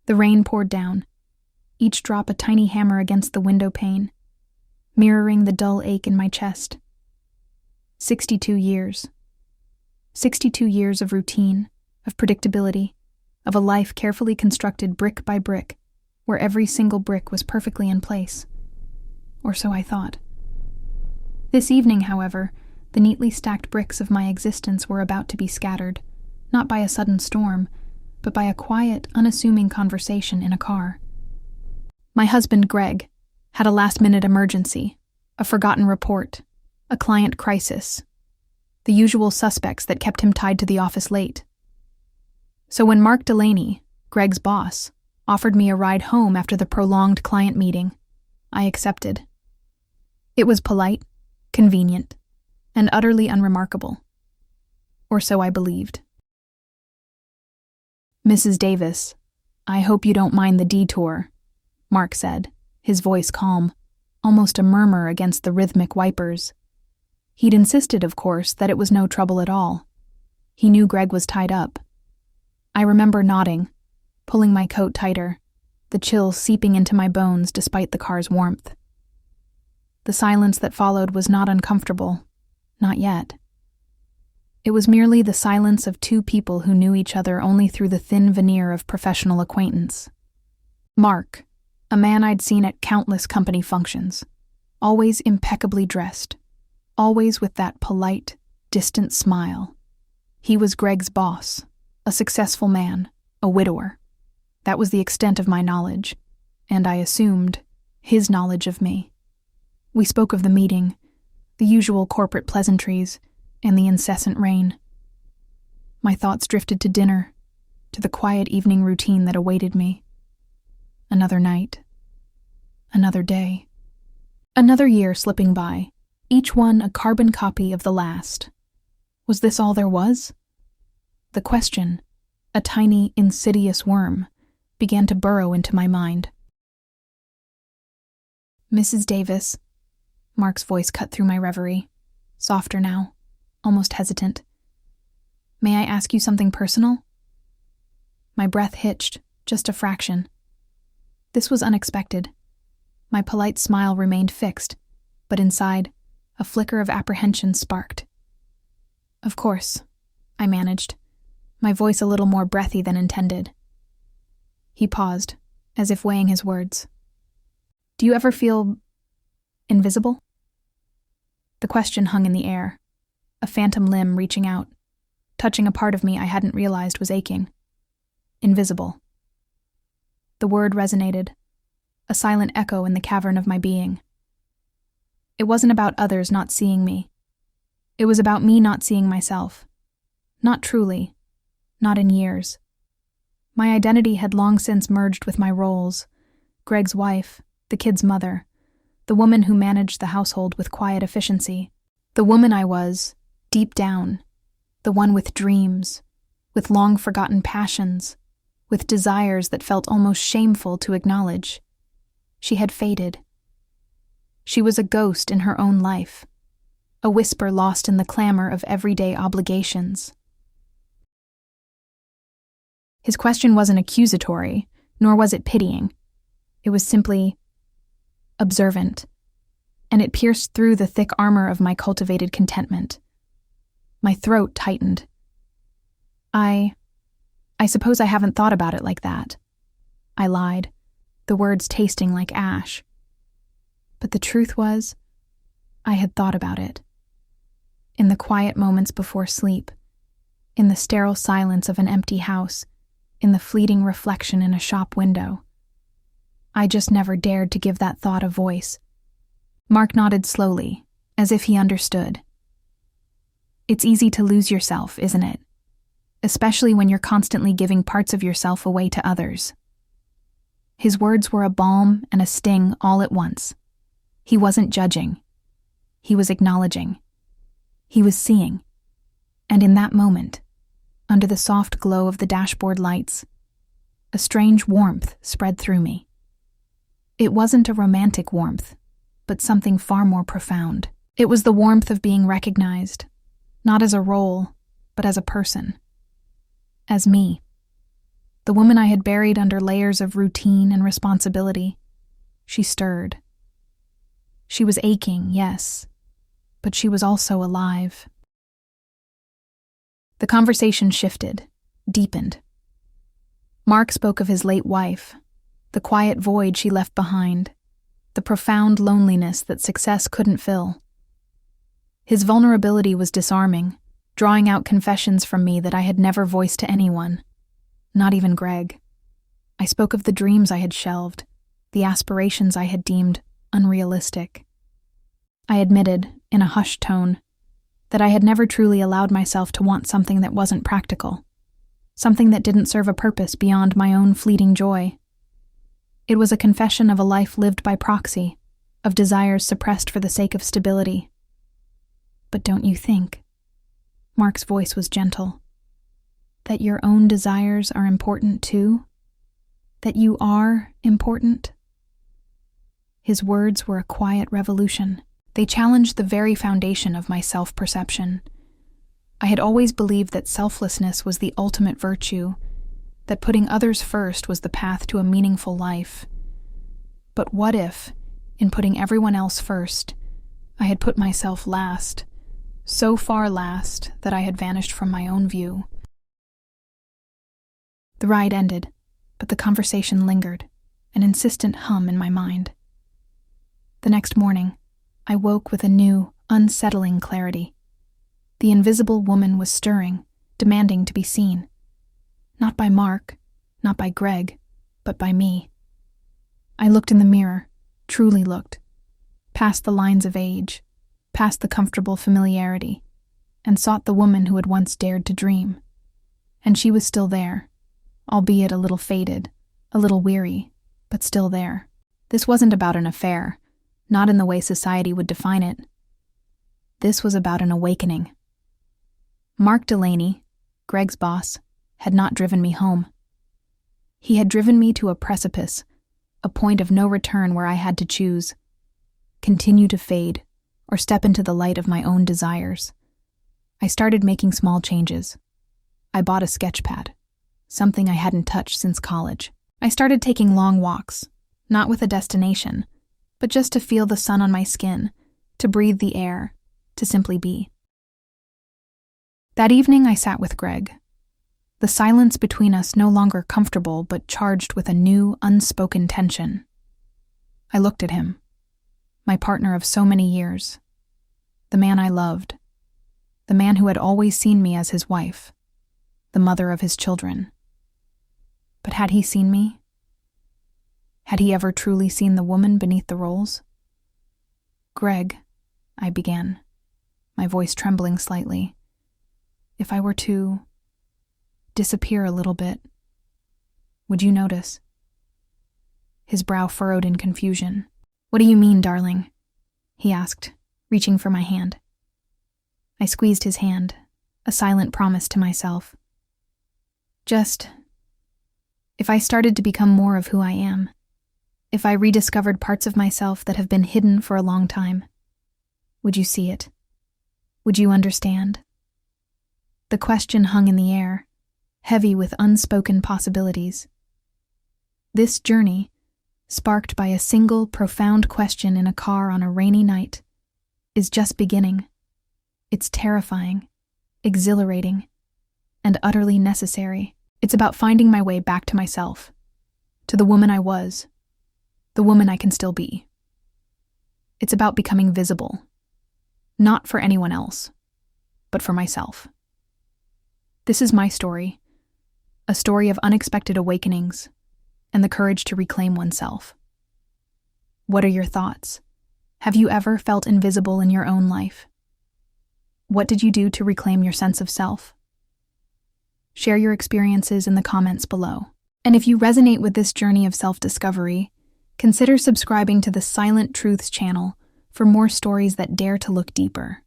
The rain poured down, each drop a tiny hammer against the window pane, mirroring the dull ache in my chest. 62 years. 62 years of routine, of predictability, of a life carefully constructed brick by brick, where every single brick was perfectly in place. Or so I thought. This evening, however, the neatly stacked bricks of my existence were about to be scattered, not by a sudden storm, but by a quiet, unassuming conversation in a car. My husband, Greg, had a last-minute emergency, a forgotten report, a client crisis, the usual suspects that kept him tied to the office late. So when Mark Delaney, Greg's boss, offered me a ride home after the prolonged client meeting, I accepted. It was polite, convenient, and utterly unremarkable. Or so I believed. "Mrs. Davis, I hope you don't mind the detour," Mark said, his voice calm, almost a murmur against the rhythmic wipers. He'd insisted, of course, that it was no trouble at all. He knew Greg was tied up. I remember nodding, pulling my coat tighter, the chill seeping into my bones despite the car's warmth. The silence that followed was not uncomfortable, not yet. It was merely the silence of two people who knew each other only through the thin veneer of professional acquaintance. Mark, a man I'd seen at countless company functions, always impeccably dressed, always with that polite, distant smile. He was Greg's boss, a successful man, a widower. That was the extent of my knowledge, and I assumed his knowledge of me. We spoke of the meeting, the usual corporate pleasantries, and the incessant rain. My thoughts drifted to dinner, to the quiet evening routine that awaited me. Another night. Another day. Another year slipping by, each one a carbon copy of the last. Was this all there was? The question, a tiny, insidious worm, began to burrow into my mind. "Mrs. Davis," Mark's voice cut through my reverie, softer now, almost hesitant. "May I ask you something personal?" My breath hitched, just a fraction. This was unexpected. My polite smile remained fixed, but inside, a flicker of apprehension sparked. "Of course," I managed, my voice a little more breathy than intended. He paused, as if weighing his words. "Do you ever feel invisible?" The question hung in the air, a phantom limb reaching out, touching a part of me I hadn't realized was aching. Invisible. The word resonated, a silent echo in the cavern of my being. It wasn't about others not seeing me. It was about me not seeing myself. Not truly. Not in years. My identity had long since merged with my roles: Greg's wife, the kid's mother, the woman who managed the household with quiet efficiency, the woman I was, deep down, the one with dreams, with long-forgotten passions, with desires that felt almost shameful to acknowledge. She had faded. She was a ghost in her own life, a whisper lost in the clamor of everyday obligations. His question wasn't accusatory, nor was it pitying. It was simply observant, and it pierced through the thick armor of my cultivated contentment. My throat tightened. I suppose I haven't thought about it like that. I lied, the words tasting like ash. But the truth was, I had thought about it. In the quiet moments before sleep, in the sterile silence of an empty house, in the fleeting reflection in a shop window. I just never dared to give that thought a voice. Mark nodded slowly, as if he understood. It's easy to lose yourself, isn't it? Especially when you're constantly giving parts of yourself away to others. His words were a balm and a sting all at once. He wasn't judging. He was acknowledging. He was seeing. And in that moment, under the soft glow of the dashboard lights, a strange warmth spread through me. It wasn't a romantic warmth, but something far more profound. It was the warmth of being recognized, not as a role, but as a person. As me. The woman I had buried under layers of routine and responsibility. She stirred. She was aching, yes, but she was also alive. The conversation shifted, deepened. Mark spoke of his late wife, the quiet void she left behind, the profound loneliness that success couldn't fill. His vulnerability was disarming, drawing out confessions from me that I had never voiced to anyone, not even Greg. I spoke of the dreams I had shelved, the aspirations I had deemed unrealistic. I admitted, in a hushed tone, that I had never truly allowed myself to want something that wasn't practical, something that didn't serve a purpose beyond my own fleeting joy. It was a confession of a life lived by proxy, of desires suppressed for the sake of stability. But don't you think, Mark's voice was gentle, that your own desires are important too? That you are important? His words were a quiet revolution. They challenged the very foundation of my self-perception. I had always believed that selflessness was the ultimate virtue, that putting others first was the path to a meaningful life. But what if, in putting everyone else first, I had put myself last, so far last that I had vanished from my own view? The ride ended, but the conversation lingered, an insistent hum in my mind. The next morning, I woke with a new, unsettling clarity. The invisible woman was stirring, demanding to be seen. Not by Mark, not by Greg, but by me. I looked in the mirror, truly looked, past the lines of age, past the comfortable familiarity, and sought the woman who had once dared to dream. And she was still there, albeit a little faded, a little weary, but still there. This wasn't about an affair, not in the way society would define it. This was about an awakening. Mark Delaney, Greg's boss, had not driven me home. He had driven me to a precipice, a point of no return where I had to choose: continue to fade, or step into the light of my own desires. I started making small changes. I bought a sketch pad, something I hadn't touched since college. I started taking long walks, not with a destination, but just to feel the sun on my skin, to breathe the air, to simply be. That evening I sat with Greg. The silence between us no longer comfortable but charged with a new, unspoken tension. I looked at him, my partner of so many years, the man I loved, the man who had always seen me as his wife, the mother of his children. But had he seen me? Had he ever truly seen the woman beneath the roles? Greg, I began, my voice trembling slightly, if I were to disappear a little bit, would you notice? His brow furrowed in confusion. What do you mean, darling? He asked, reaching for my hand. I squeezed his hand, a silent promise to myself. Just, if I started to become more of who I am, if I rediscovered parts of myself that have been hidden for a long time, would you see it? Would you understand? The question hung in the air, heavy with unspoken possibilities. This journey, sparked by a single profound question in a car on a rainy night, is just beginning. It's terrifying, exhilarating, and utterly necessary. It's about finding my way back to myself, to the woman I was, the woman I can still be. It's about becoming visible, not for anyone else, but for myself. This is my story, a story of unexpected awakenings and the courage to reclaim oneself. What are your thoughts? Have you ever felt invisible in your own life? What did you do to reclaim your sense of self? Share your experiences in the comments below. And if you resonate with this journey of self-discovery, consider subscribing to the Silent Truths channel for more stories that dare to look deeper.